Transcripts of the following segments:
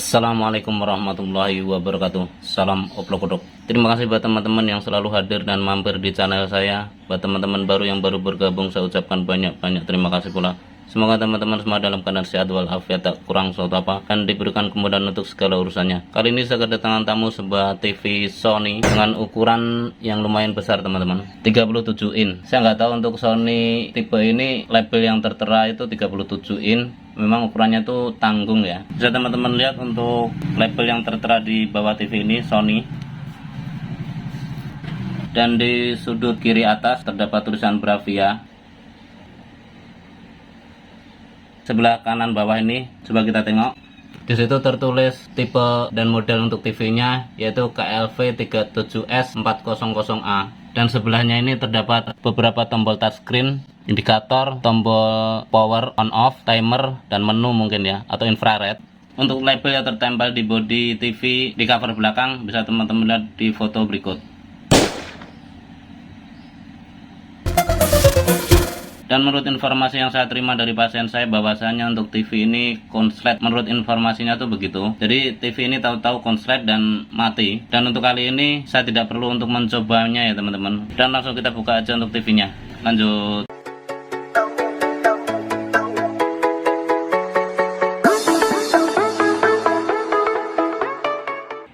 Assalamualaikum warahmatullahi wabarakatuh. Salam oplok-oplok. Terima kasih buat teman-teman yang selalu hadir dan mampir di channel saya. Buat teman-teman baru yang baru bergabung, saya ucapkan banyak-banyak terima kasih pula. Semoga teman-teman semua dalam keadaan sehat walafiat, tak kurang suatu apa, dan diberikan kemudahan untuk segala urusannya. Kali ini saya kedatangan tamu sebuah TV Sony dengan ukuran yang lumayan besar teman-teman, 37 in. Saya nggak tahu untuk Sony tipe ini label yang tertera itu 37 in. Memang ukurannya tuh tanggung ya. Bisa teman-teman lihat untuk label yang tertera di bawah TV ini Sony. Dan di sudut kiri atas terdapat tulisan Bravia. Sebelah kanan bawah ini coba kita tengok. Di situ tertulis tipe dan model untuk TV-nya yaitu KLV 37S400A. Dan sebelahnya ini terdapat beberapa tombol touchscreen, indikator, tombol power on off, timer, dan menu mungkin ya, atau infrared. Untuk label yang tertempel di bodi TV di cover belakang bisa teman-teman lihat di foto berikut. Dan menurut informasi yang saya terima dari pasien saya, bahwasanya untuk TV ini konslet. Menurut informasinya tuh begitu. Jadi TV ini tahu-tahu konslet dan mati. Dan untuk kali ini saya tidak perlu untuk mencobanya ya teman-teman. Dan langsung kita buka aja untuk TV-nya. Lanjut.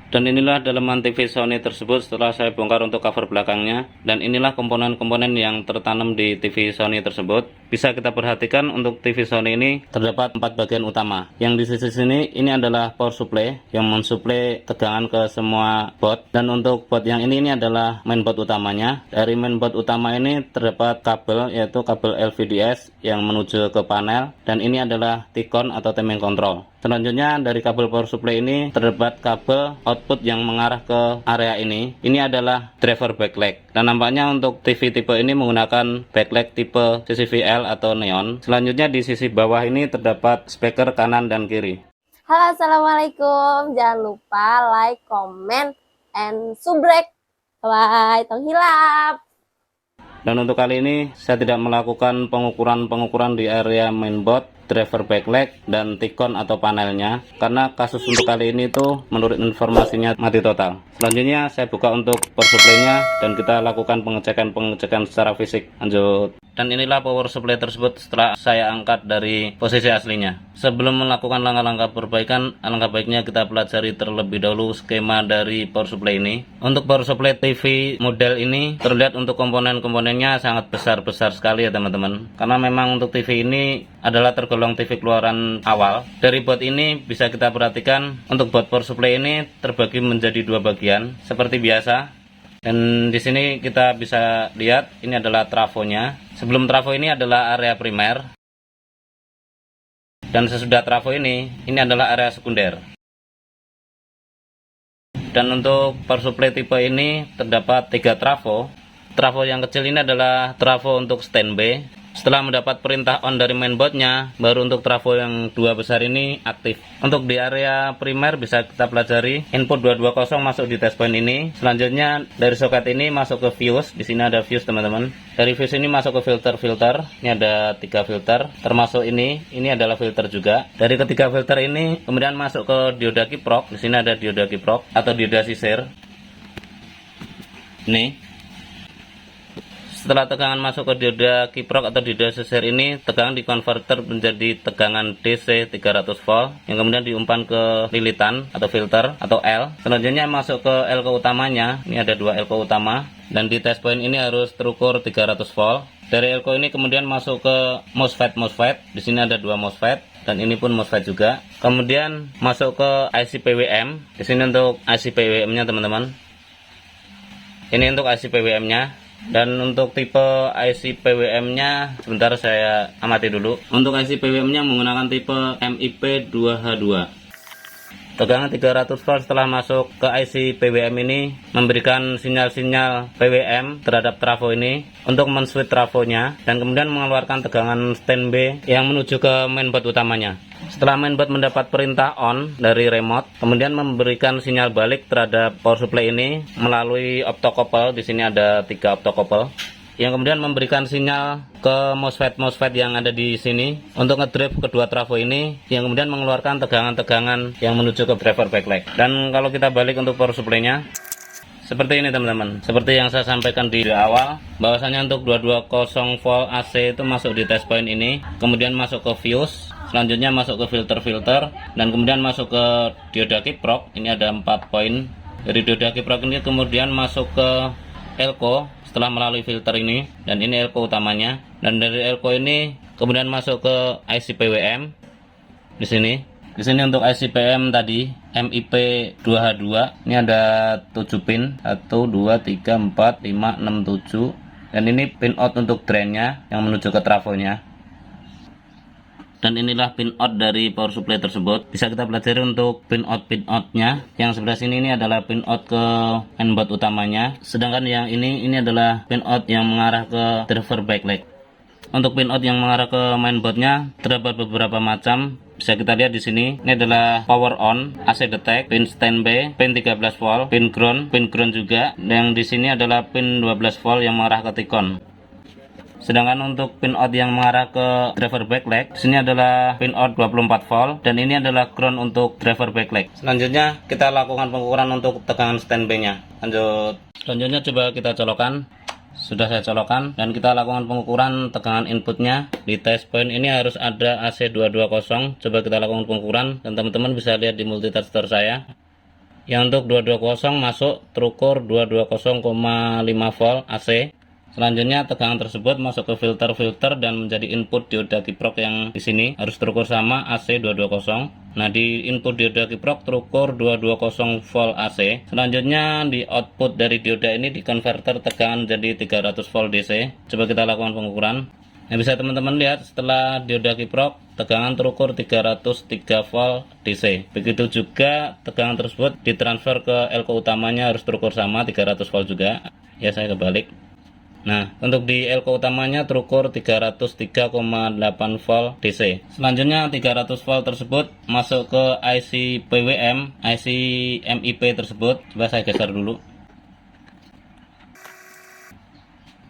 Dan inilah dalaman TV Sony tersebut setelah saya bongkar untuk cover belakangnya. Dan inilah komponen-komponen yang tertanam di TV Sony tersebut. Bisa kita perhatikan untuk TV Sony ini terdapat 4 bagian utama. Yang di sisi sini ini adalah power supply yang mensuplai tegangan ke semua board. Dan untuk board yang ini adalah mainboard utamanya. Dari mainboard utama ini terdapat kabel, yaitu kabel LVDS yang menuju ke panel. Dan ini adalah T-con atau timing control. Selanjutnya dari kabel power supply ini terdapat kabel output yang mengarah ke area ini. Ini adalah driver backlight. Dan nampaknya untuk TV tipe ini menggunakan backlight tipe CCVL atau neon. Selanjutnya di sisi bawah ini terdapat speaker kanan dan kiri. Halo, assalamualaikum. Jangan lupa like, comment, and subrek. Bye, tong hilap. Dan untuk kali ini saya tidak melakukan pengukuran di area mainboard, driver backlight, dan T-con atau panelnya, karena kasus untuk kali ini tuh menurut informasinya mati total. Selanjutnya saya buka untuk power supply-nya dan kita lakukan pengecekan secara fisik. Lanjut. Dan inilah power supply tersebut setelah saya angkat dari posisi aslinya. Sebelum melakukan langkah-langkah perbaikan, alangkah baiknya kita pelajari terlebih dahulu skema dari power supply ini. Untuk power supply TV model ini terlihat untuk komponen-komponennya sangat besar-besar sekali ya teman-teman. Karena memang untuk TV ini adalah tergolong TV keluaran awal. Dari board ini bisa kita perhatikan untuk board power supply ini terbagi menjadi 2 bagian seperti biasa. Dan di sini kita bisa lihat ini adalah trafonya. Sebelum trafo ini adalah area primer. Dan sesudah trafo ini adalah area sekunder. Dan untuk power supply tipe ini terdapat 3 trafo. Trafo yang kecil ini adalah trafo untuk standby. Setelah mendapat perintah on dari mainboardnya, baru untuk trafo yang 2 besar ini aktif. Untuk di area primer bisa kita pelajari input 220 masuk di test point ini. Selanjutnya dari soket ini masuk ke fuse. Di sini ada fuse teman-teman. Dari fuse ini masuk ke filter. Ini ada 3 filter, termasuk ini adalah filter juga. Dari ketiga filter ini kemudian masuk ke dioda kiprok. Di sini ada dioda kiprok atau dioda sisir. Ini. Setelah tegangan masuk ke dioda kiprok atau dioda sisir ini, tegangan dikonverter menjadi tegangan DC 300 volt yang kemudian diumpan ke lilitan atau filter atau L. Selanjutnya masuk ke elko utamanya. Ini ada 2 elko utama dan di test point ini harus terukur 300 volt. Dari elko ini kemudian masuk ke MOSFET. Di sini ada 2 MOSFET dan ini pun MOSFET juga. Kemudian masuk ke IC PWM. Di sini untuk IC PWM-nya teman-teman. Ini untuk IC PWM-nya. Dan untuk tipe IC PWM-nya sebentar saya amati dulu. Untuk IC PWM-nya menggunakan tipe MIP 2H2. Tegangan 300 volt setelah masuk ke IC PWM ini memberikan sinyal-sinyal PWM terhadap trafo ini untuk men-switch trafonya dan kemudian mengeluarkan tegangan standby yang menuju ke mainboard utamanya. Setelah mainboard mendapat perintah on dari remote, kemudian memberikan sinyal balik terhadap power supply ini melalui optocouple. Di sini ada 3 optocouple. yang kemudian memberikan sinyal ke MOSFET yang ada di sini untuk ngedrive kedua trafo ini, yang kemudian mengeluarkan tegangan-tegangan yang menuju ke driver backlight. Dan kalau kita balik untuk power supply-nya, seperti ini teman-teman, seperti yang saya sampaikan di awal, bahwasanya untuk 220 volt AC itu masuk di test point ini, kemudian masuk ke fuse, selanjutnya masuk ke filter-filter, dan kemudian masuk ke dioda kiprok. Ini ada 4 poin dari dioda kiprok ini, kemudian masuk ke elko setelah melalui filter ini, dan ini elko utamanya. Dan dari elko ini kemudian masuk ke IC PWM di sini. Di sini untuk IC PM tadi MIP 2H2 ini ada 7 pin, 1 2 3 4 5 6 7, dan ini pin out untuk drainnya yang menuju ke trafonya. Dan inilah pin out dari power supply tersebut. Bisa kita pelajari untuk pin outnya. Yang sebelah sini ini adalah pin out ke mainboard utamanya, sedangkan yang ini adalah pin out yang mengarah ke driver backlight. Untuk pin out yang mengarah ke mainboardnya terdapat beberapa macam. Bisa kita lihat di sini. Ini adalah power on, AC detect, pin standby, pin 13 volt, pin ground juga. Dan di sini adalah pin 12 volt yang mengarah ke T-con. Sedangkan untuk pin out yang mengarah ke driver backlight, di sini adalah pin out 24 volt, dan ini adalah ground untuk driver backlight. Selanjutnya kita lakukan pengukuran untuk tegangan standby-nya. Lanjut. Selanjutnya coba kita colokan. Sudah saya colokan, dan kita lakukan pengukuran tegangan inputnya. Di test point ini harus ada AC220. Coba kita lakukan pengukuran, dan teman-teman bisa lihat di multitester saya. Yang untuk 220 masuk terukur 220,5 volt AC. Selanjutnya tegangan tersebut masuk ke filter dan menjadi input dioda kiprok yang di sini harus terukur sama AC220. Nah, di input dioda kiprok terukur 220 volt AC. Selanjutnya di output dari dioda ini dikonverter tegangan menjadi 300 volt DC. Coba kita lakukan pengukuran. Nah, bisa teman-teman lihat setelah dioda kiprok tegangan terukur 303 volt DC. Begitu juga tegangan tersebut ditransfer ke elko utamanya harus terukur sama 300 volt juga. Ya, saya kebalik. Nah, untuk di elko utamanya terukur 303,8 volt DC. Selanjutnya 300 volt tersebut masuk ke IC PWM, IC MIP tersebut. Coba saya geser dulu.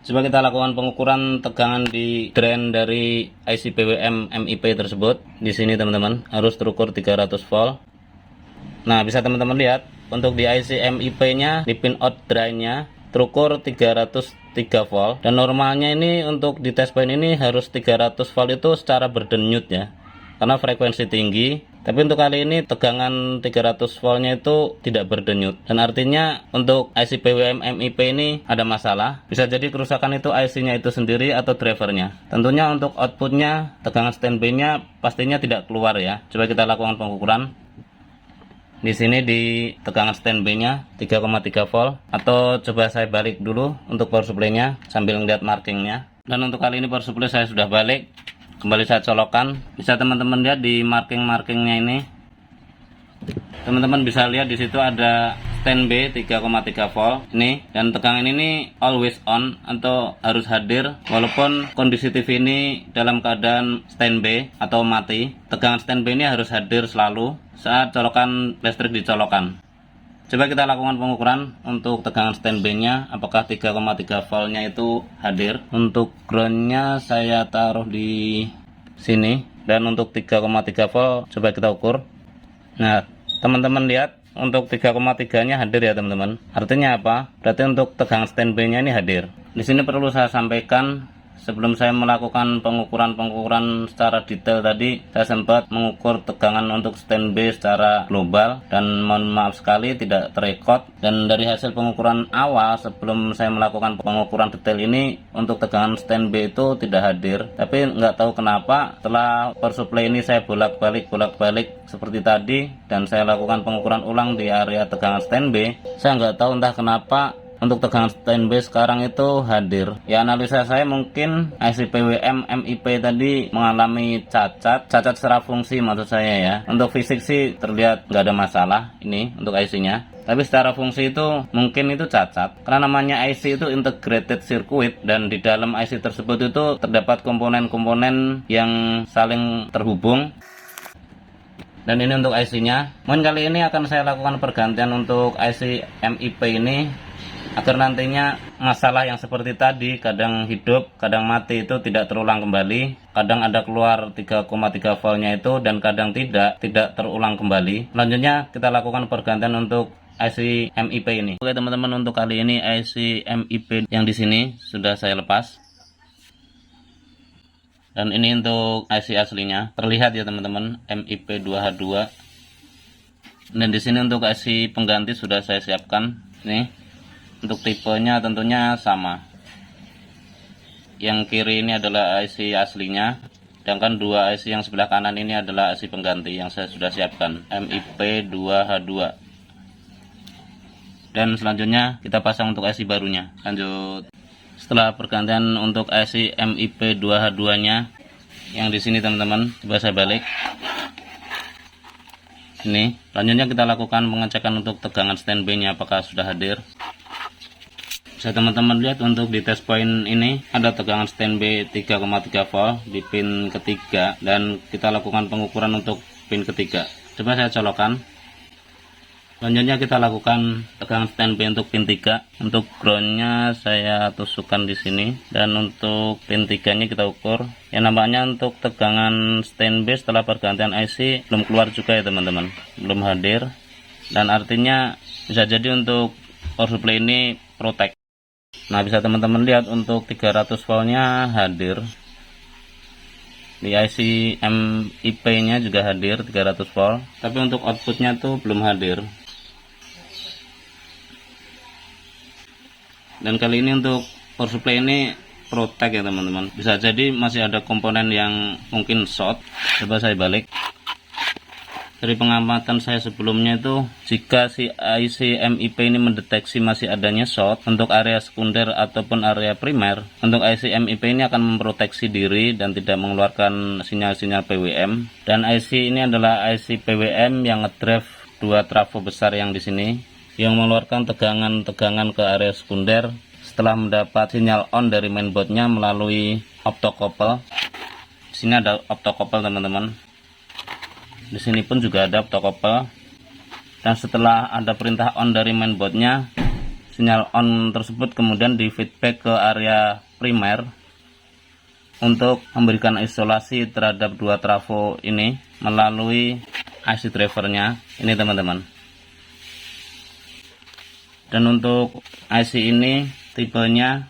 Coba kita lakukan pengukuran tegangan di drain dari IC PWM MIP tersebut. Di sini teman-teman harus terukur 300 volt. Nah, bisa teman-teman lihat untuk di IC MIP-nya di pin out drain-nya terukur 303 volt, dan normalnya ini untuk di test point ini harus 300 volt itu secara berdenyut ya, karena frekuensi tinggi. Tapi untuk kali ini tegangan 300 voltnya itu tidak berdenyut, dan artinya untuk IC PWM MIP ini ada masalah. Bisa jadi kerusakan itu IC-nya itu sendiri atau drivernya. Tentunya untuk outputnya tegangan standby-nya pastinya tidak keluar ya. Coba kita lakukan pengukuran. Di sini di tegangan standby-nya 3,3 volt, atau coba saya balik dulu untuk power supply-nya sambil melihat markingnya. Dan untuk kali ini power supply saya sudah balik, kembali saya colokan. Bisa teman-teman lihat di markingnya ini. Teman-teman bisa lihat di situ ada standby 3,3 volt ini, dan tegangan ini always on atau harus hadir walaupun kondisi TV ini dalam keadaan standby atau mati. Tegangan standby ini harus hadir selalu saat colokan listrik dicolokan. Coba kita lakukan pengukuran untuk tegangan standby-nya apakah 3,3 voltnya itu hadir. Untuk ground-nya saya taruh di sini, dan untuk 3,3 volt coba kita ukur. Nah, teman-teman lihat untuk 3,3-nya hadir ya teman-teman. Artinya apa? Berarti untuk tegangan standby-nya ini hadir. Di sini perlu saya sampaikan, sebelum saya melakukan pengukuran secara detail tadi, saya sempat mengukur tegangan untuk standby secara global, dan mohon maaf sekali tidak terekod. Dan dari hasil pengukuran awal sebelum saya melakukan pengukuran detail ini, untuk tegangan standby itu tidak hadir. Tapi nggak tahu kenapa setelah power supply ini saya bolak-balik seperti tadi, dan saya lakukan pengukuran ulang di area tegangan standby, saya nggak tahu entah kenapa untuk tegangan standby sekarang itu hadir. Ya, analisa saya mungkin IC PWM MIP tadi mengalami cacat secara fungsi maksud saya ya. Untuk fisik sih terlihat nggak ada masalah ini untuk IC-nya. Tapi secara fungsi itu mungkin itu cacat, karena namanya IC itu integrated circuit, dan di dalam IC tersebut itu terdapat komponen-komponen yang saling terhubung. Dan ini untuk IC-nya. Mungkin kali ini akan saya lakukan pergantian untuk IC MIP ini. agar nantinya masalah yang seperti tadi, kadang hidup kadang mati, itu tidak terulang kembali. Kadang ada keluar 3,3 voltnya itu dan kadang tidak terulang kembali. Selanjutnya kita lakukan pergantian untuk IC MIP ini. Oke teman-teman, untuk kali ini IC MIP yang di sini sudah saya lepas. Dan ini untuk IC aslinya. Terlihat ya teman-teman, MIP 2H2. Dan di sini untuk IC pengganti sudah saya siapkan. Nih. Untuk tipenya tentunya sama. Yang kiri ini adalah IC aslinya, sedangkan dua IC yang sebelah kanan ini adalah IC pengganti yang saya sudah siapkan, MIP 2H2. Dan selanjutnya kita pasang untuk IC barunya. Lanjut. Setelah pergantian untuk IC MIP 2H2 nya yang di sini teman-teman, coba saya balik. Ini, selanjutnya kita lakukan pengecekan untuk tegangan standby nya apakah sudah hadir. Bisa teman-teman lihat untuk di test point ini ada tegangan standby 3,3 volt di pin ketiga, dan kita lakukan pengukuran untuk pin ketiga. Coba saya colokkan. Selanjutnya kita lakukan tegangan standby untuk pin 3. Untuk groundnya saya tusukkan di sini, dan untuk pin 3 nya kita ukur. Ya, nampaknya untuk tegangan standby setelah pergantian IC belum keluar juga ya teman-teman, belum hadir, dan artinya bisa jadi untuk power supply ini protect. Nah, bisa teman-teman lihat untuk 300 voltnya hadir, di IC MIP nya juga hadir 300 volt, tapi untuk outputnya tuh belum hadir. Dan kali ini untuk power supply ini protect ya teman-teman, bisa jadi masih ada komponen yang mungkin short. Coba saya balik. Dari pengamatan saya sebelumnya itu, jika si IC MIP ini mendeteksi masih adanya short untuk area sekunder ataupun area primer, untuk IC MIP ini akan memproteksi diri dan tidak mengeluarkan sinyal-sinyal PWM. Dan IC ini adalah IC PWM yang ngedrive dua trafo besar yang di sini, yang mengeluarkan tegangan-tegangan ke area sekunder setelah mendapat sinyal on dari mainboardnya melalui optocouple. Di sini ada optocouple teman-teman. Di sini pun juga ada optocouple, dan setelah ada perintah on dari mainboardnya, sinyal on tersebut kemudian di feedback ke area primer untuk memberikan isolasi terhadap dua trafo ini melalui IC drivernya ini teman-teman. Dan untuk IC ini tipenya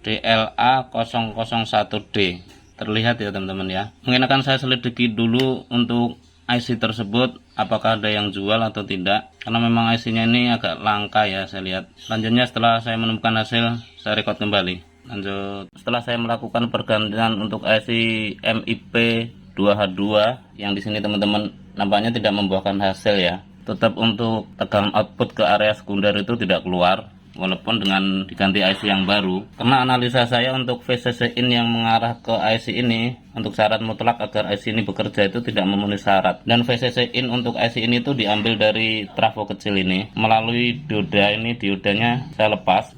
DLA001D. Terlihat ya teman-teman ya. Mungkin akan saya selidiki dulu untuk IC tersebut apakah ada yang jual atau tidak, karena memang IC nya ini agak langka ya saya lihat. Selanjutnya setelah saya menemukan hasil, saya record kembali. Lanjut. Setelah saya melakukan pergantian untuk IC MIP 2H2 yang di sini teman-teman, nampaknya tidak membuahkan hasil ya. Tetap untuk tegangan output ke area sekunder itu tidak keluar, walaupun dengan diganti IC yang baru. Karena analisa saya untuk VCC in yang mengarah ke IC ini, untuk syarat mutlak agar IC ini bekerja itu tidak memenuhi syarat. Dan VCC in untuk IC ini itu diambil dari trafo kecil ini melalui dioda ini. Diodanya saya lepas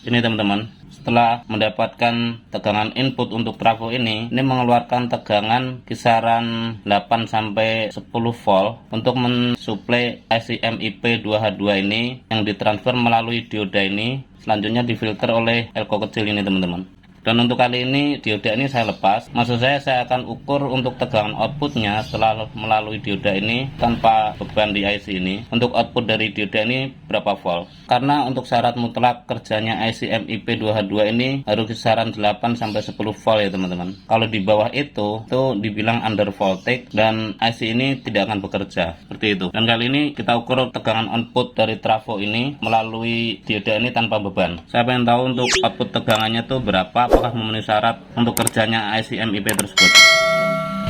ini teman-teman. Setelah mendapatkan tegangan input untuk trafo ini mengeluarkan tegangan kisaran 8 sampai 10 volt untuk mensuplai IC MIP 2H2 ini yang ditransfer melalui dioda ini, selanjutnya difilter oleh elko kecil ini teman-teman. Dan untuk kali ini dioda ini saya lepas. Maksud saya akan ukur untuk tegangan outputnya setelah melalui dioda ini tanpa beban di IC ini. Untuk output dari dioda ini berapa volt. Karena untuk syarat mutlak kerjanya IC MIP 2H2 ini harus kisaran 8 sampai 10 volt ya teman-teman. Kalau di bawah itu dibilang under voltage dan IC ini tidak akan bekerja. Seperti itu. Dan kali ini kita ukur tegangan output dari trafo ini melalui dioda ini tanpa beban. Saya pengen tahu untuk output tegangannya tuh berapa, apakah memenuhi syarat untuk kerjanya IC MIP tersebut.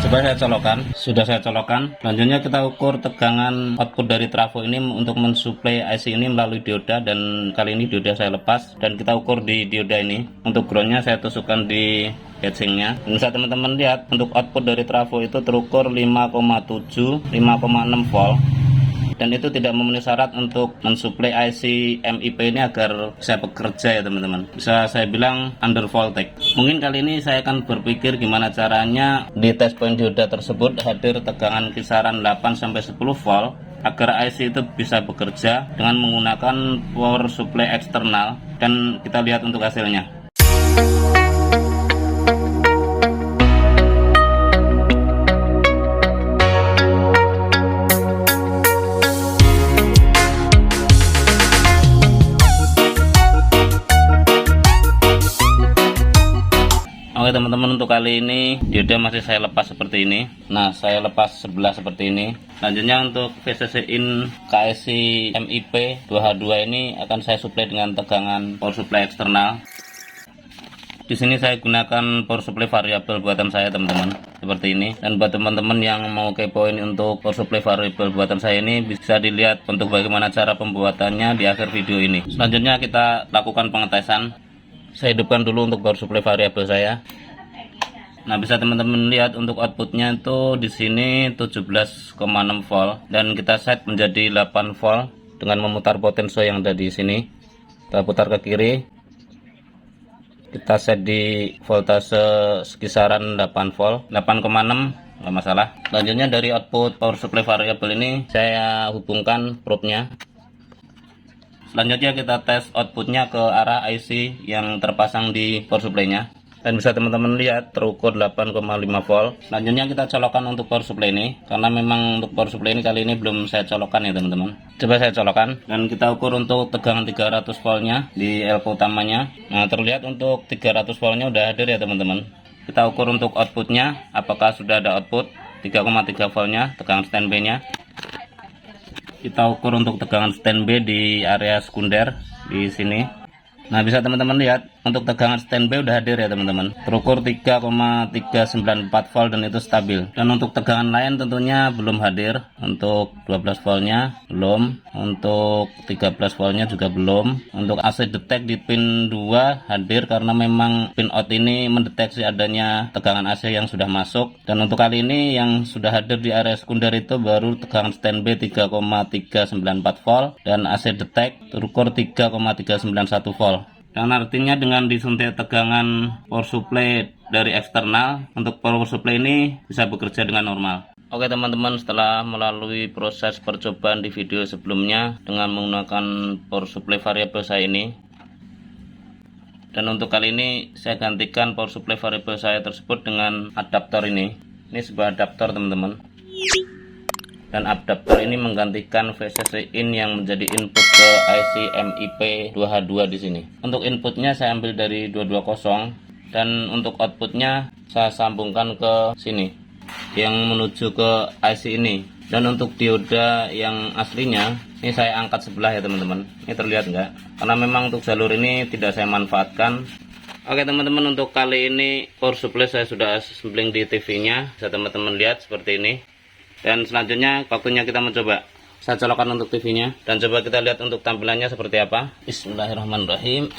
Coba saya colokkan. Sudah saya colokkan. Selanjutnya kita ukur tegangan output dari trafo ini untuk mensuplai IC ini melalui dioda, dan kali ini dioda saya lepas dan kita ukur di dioda ini. Untuk groundnya saya tusukkan di casingnya. Bisa teman-teman lihat untuk output dari trafo itu terukur 5,7 5,6 volt. Dan itu tidak memenuhi syarat untuk mensuplai IC MIP ini agar bisa bekerja ya teman-teman. Bisa saya bilang under voltage. Mungkin kali ini saya akan berpikir gimana caranya di test point dioda tersebut hadir tegangan kisaran 8 sampai 10 volt agar IC itu bisa bekerja dengan menggunakan power supply eksternal, dan kita lihat untuk hasilnya. Oke teman-teman, untuk kali ini dioda masih saya lepas seperti ini. Nah, saya lepas sebelah seperti ini. Selanjutnya untuk VCC in KSC MIP 2H2 ini akan saya supply dengan tegangan power supply eksternal. Di sini saya gunakan power supply variabel buatan saya teman-teman, seperti ini. Dan buat teman-teman yang mau kepoin untuk power supply variabel buatan saya ini, bisa dilihat untuk bagaimana cara pembuatannya di akhir video ini. Selanjutnya kita lakukan pengetesan. Saya hidupkan dulu untuk power supply variabel saya. Nah, bisa teman-teman lihat untuk outputnya itu di sini 17,6 volt, dan kita set menjadi 8 volt dengan memutar potensio yang ada di sini. Kita putar ke kiri. Kita set di voltase sekisaran 8 volt, 8,6, nggak masalah. Selanjutnya dari output power supply variabel ini saya hubungkan probe-nya. Selanjutnya kita tes outputnya ke arah IC yang terpasang di power supply-nya, dan bisa teman-teman lihat terukur 8,5 volt. Selanjutnya kita colokkan untuk power supply ini, karena memang untuk power supply ini kali ini belum saya colokkan ya teman-teman. Coba saya colokkan dan kita ukur untuk tegangan 300 voltnya di elko utamanya. Nah, terlihat untuk 300 voltnya udah hadir ya teman-teman. Kita ukur untuk outputnya, apakah sudah ada output 3,3 voltnya tegangan standby-nya. Kita ukur untuk tegangan standby di area sekunder di sini. Nah, bisa teman-teman lihat untuk tegangan standby udah hadir ya teman-teman. Terukur 3,394 volt dan itu stabil. Dan untuk tegangan lain tentunya belum hadir. Untuk 12 voltnya belum, untuk 13 voltnya juga belum. Untuk AC detect di pin 2 hadir karena memang pin out ini mendeteksi adanya tegangan AC yang sudah masuk. Dan untuk kali ini yang sudah hadir di area sekunder itu baru tegangan standby 3,394 volt dan AC detect terukur 3,391 volt. Dan artinya dengan disuntik tegangan power supply dari eksternal, untuk power supply ini bisa bekerja dengan normal. Oke teman-teman, setelah melalui proses percobaan di video sebelumnya dengan menggunakan power supply variabel saya ini, dan untuk kali ini saya gantikan power supply variabel saya tersebut dengan adaptor ini. Ini sebuah adaptor teman-teman. Dan adaptor ini menggantikan VCC in yang menjadi input ke IC MIP 2H2 di sini. Untuk inputnya saya ambil dari 220, dan untuk outputnya saya sambungkan ke sini yang menuju ke IC ini. Dan untuk dioda yang aslinya ini saya angkat sebelah ya teman-teman. Ini terlihat nggak? Karena memang untuk jalur ini tidak saya manfaatkan. Oke teman-teman, untuk kali ini power supply saya sudah assembling di TV-nya. Bisa teman-teman lihat seperti ini. Dan selanjutnya waktunya kita mencoba. Saya colokkan untuk TV-nya dan coba kita lihat untuk tampilannya seperti apa. Bismillahirrahmanirrahim.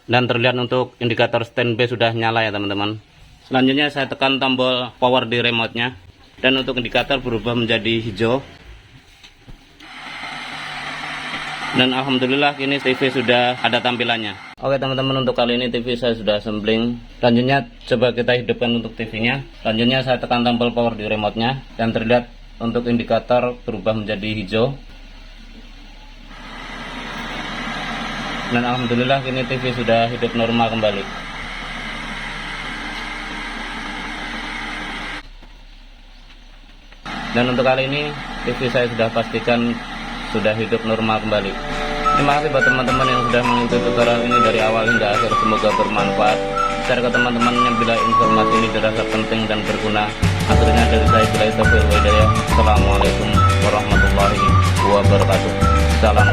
Dan terlihat untuk indikator standby sudah nyala ya teman-teman. Selanjutnya saya tekan tombol power di remote-nya, dan untuk indikator berubah menjadi hijau. Dan alhamdulillah kini TV sudah ada tampilannya. Oke teman-teman, untuk kali ini TV saya sudah assembling. Selanjutnya coba kita hidupkan untuk TV-nya. Selanjutnya saya tekan tombol power di remote-nya, dan terlihat untuk indikator berubah menjadi hijau. Dan alhamdulillah kini TV sudah hidup normal kembali. Dan untuk kali ini TV saya sudah pastikan sudah hidup normal kembali. Terima kasih buat teman-teman yang sudah mengikuti tutorial ini dari awal hingga akhir. Semoga bermanfaat. Share ke teman-teman yang bila informasi ini dirasa penting dan berguna. Akhirnya dari saya, Assalamualaikum warahmatullahi wabarakatuh. Salam